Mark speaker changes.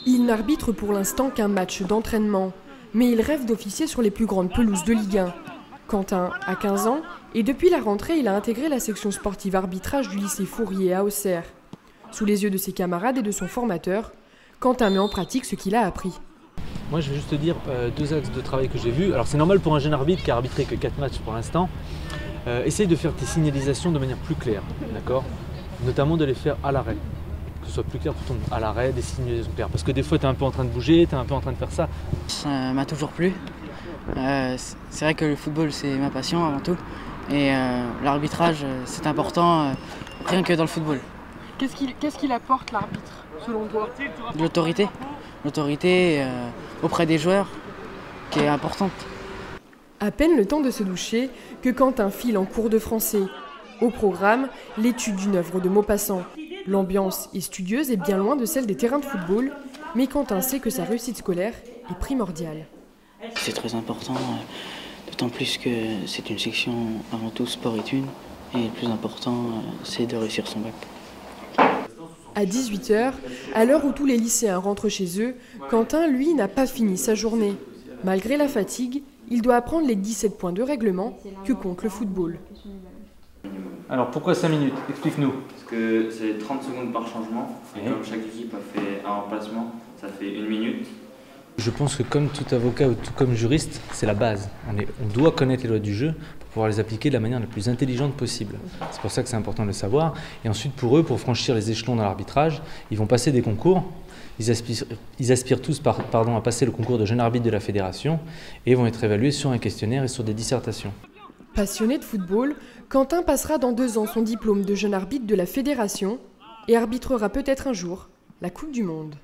Speaker 1: Il n'arbitre pour l'instant qu'un match d'entraînement, mais il rêve d'officier sur les plus grandes pelouses de Ligue 1. Quentin a 15 ans et depuis la rentrée, il a intégré la section sportive arbitrage du lycée Fourier à Auxerre. Sous les yeux de ses camarades et de son formateur, Quentin met en pratique ce qu'il a appris.
Speaker 2: Moi, je vais juste te dire deux axes de travail que j'ai vus. Alors, c'est normal pour un jeune arbitre qui a arbitré que 4 matchs pour l'instant. Essaye de faire tes signalisations de manière plus claire, d'accord ? Notamment de les faire à l'arrêt. Que ce soit plus clair pour tout le monde. À l'arrêt, des signalisations claires. Parce que des fois, tu es un peu en train de bouger, tu es un peu en train de faire ça.
Speaker 3: Ça m'a toujours plu. C'est vrai que le football, c'est ma passion avant tout. Et l'arbitrage, c'est important, rien que dans le football.
Speaker 1: Qu'est-ce qu'il apporte l'arbitre, selon toi ?
Speaker 3: L'autorité. L'autorité auprès des joueurs, qui est importante.
Speaker 1: À peine le temps de se doucher que Quentin file en cours de français. Au programme, l'étude d'une œuvre de Maupassant. L'ambiance est studieuse et bien loin de celle des terrains de football, mais Quentin sait que sa réussite scolaire est primordiale.
Speaker 3: C'est très important, d'autant plus que c'est une section avant tout sport-études, et le plus important, c'est de réussir son bac.
Speaker 1: À 18h, à l'heure où tous les lycéens rentrent chez eux, Quentin, lui, n'a pas fini sa journée. Malgré la fatigue, il doit apprendre les 17 points de règlement que compte le football.
Speaker 2: Alors, pourquoi 5 minutes ? Explique-nous.
Speaker 4: Parce que c'est 30 secondes par changement, et comme chaque équipe a fait un remplacement, ça fait 1 minute.
Speaker 2: Je pense que comme tout avocat ou tout comme juriste, c'est la base. On doit connaître les lois du jeu pour pouvoir les appliquer de la manière la plus intelligente possible. C'est pour ça que c'est important de le savoir. Et ensuite, pour eux, pour franchir les échelons dans l'arbitrage, ils vont passer des concours. Ils aspirent tous à passer le concours de jeune arbitre de la fédération et vont être évalués sur un questionnaire et sur des dissertations.
Speaker 1: Passionné de football, Quentin passera dans 2 ans son diplôme de jeune arbitre de la fédération et arbitrera peut-être un jour la Coupe du Monde.